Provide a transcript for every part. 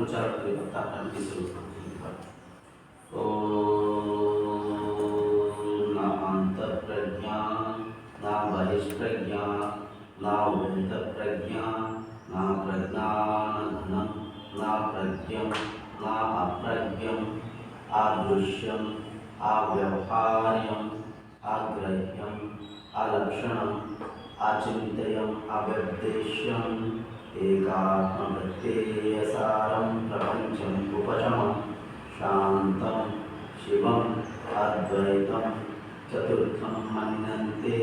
उच्चारण करेगा ताकि हम किसी को तो ना अंतर प्रज्ञा ना बहिष्प्रज्ञा ना उभयत प्रज्ञा ना प्रज्ञान घनम ना प्रज्ञम ना अप्रज्ञम आदृश्यम अव्यवहार्यम अग्राह्यम अलक्षणम आचिंत्यम अव्यपदेश्यम एकात्मप्रत्ययसारं प्रपंचम उपशमं शांतं शिवम अद्वैतं चतुर्थं मन्यन्ते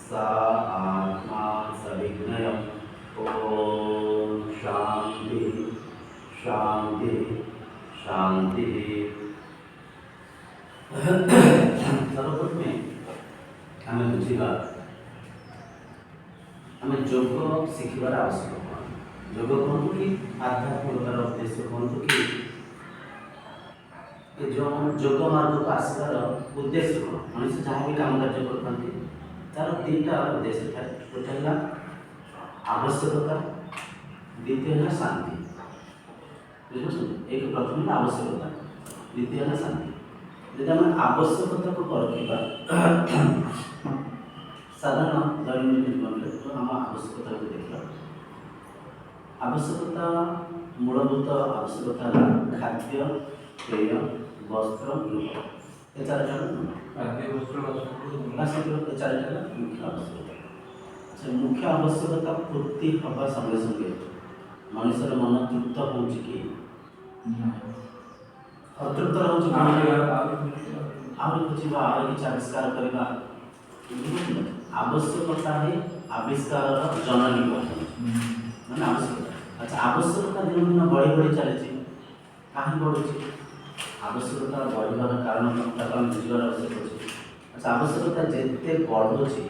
सा आत्मा सविज्ञयम्। ओम शांति शांति शांति। सर्वप्रथमे आम बुझा आम योग शिखबार आवश्यक योग कहतु कि आध्यात्मिकतार उद्देश्य कहतु कि जो योग मार्ग को आसबार उद्देश्य कौन मनुष्य जहाँ भी काम कार्य करते तार तीनटा उद्देश्य था। गोटे है आवश्यकता, द्वितीय है शांति। एक प्रथम है आवश्यकता, द्वितीय है शांति। यदि आम आवश्यकता को परखा साधारण दैनिक जीवन में तो आम आवश्यकता को देखा आवश्यकता मूलभूत आवश्यकता खाद्य पेय वस्त्र गृह ये चारिटा खाद्य वस्त्र चारिटा मुख्य आवश्यकता। मुख्य आवश्यकता पूर्ति हवा संगे संगे मनुष्यर मन तृप्त होची कि अतृप्त होची आहुरी खोजा आहुरी किसी आविष्कार करवा आवश्यकता है आविष्कार जननी मैंने आवश्यकता। अच्छा आवश्यकता दिन दिन बढ़ी बढ़ी चली कहीं बढ़ुची आवश्यकता बढ़वार कारण आम बुझार आवश्यक अच्छे। अच्छा आवश्यकता जिते बढ़ुची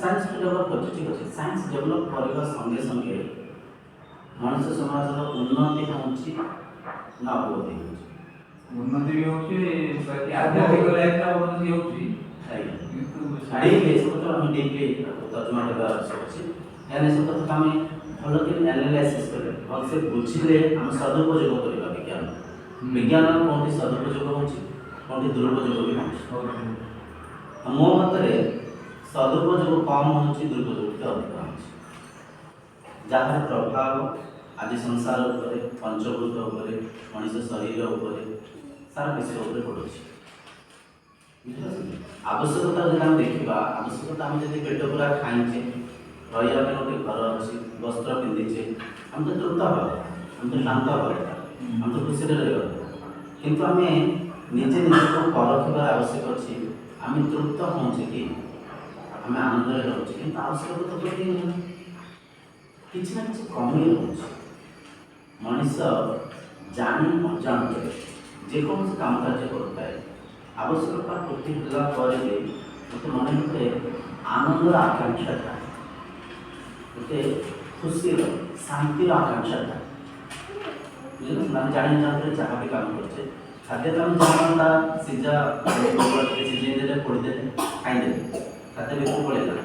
साइंस डेभलप कर ठीक अच्छे साइंस डेभलप करने संगे संगे मनुष्य समाज उन्नति होची ना अवगति उन्नति भी होची आध्यात्मिक लाइफ का उन्नति होची डीपली सब हम डीपली तर्जुमा करबा अछि यानी सब तो हम भलो के एनालाइसिस करे और से बुझिले हम सदुपयोग करबा विज्ञान विज्ञान कोनटी सदुपयोग होची कोनटी दुरुपयोग भी होची। मो मतरे सदुपयोग कम होची दुरुपयोग के अधिक होची जहार प्रभाव आज संसार उपरे पंचभूत उपरे मनुष्य शरीर उपरे सारा विषय उपरे पड़ुछि। आवश्यकता जो आम देखा आवश्यकता आम जब पेट पूरा खाइचे रहा गोटे घर अच्छी वस्त्र पिंधिचे आम तो तृप्त हाँ आम तो शांत हाँ आम तो खुशी रहा किंतु आम निजे निज को परखार आवश्यक अच्छी आम तृप्त होचे कि आम आनंद रोचे कि आवश्यकता प्रति किसी ना कि कमी रोचे मनुष्य जानी अजाण जेकोसी काम कार्य करता है आवश्यकता पूर्ति होगा मत मन भर आनंदर आकांक्षा था गोटे खुशी शांतिर आकांक्षा था मैंने जानी चाहते जहाँ भी काम करते खाद्य तो आम जानता सीजा सिझे पोड़ीदे खाईदे खाद्य बिल्कुल पड़ेगा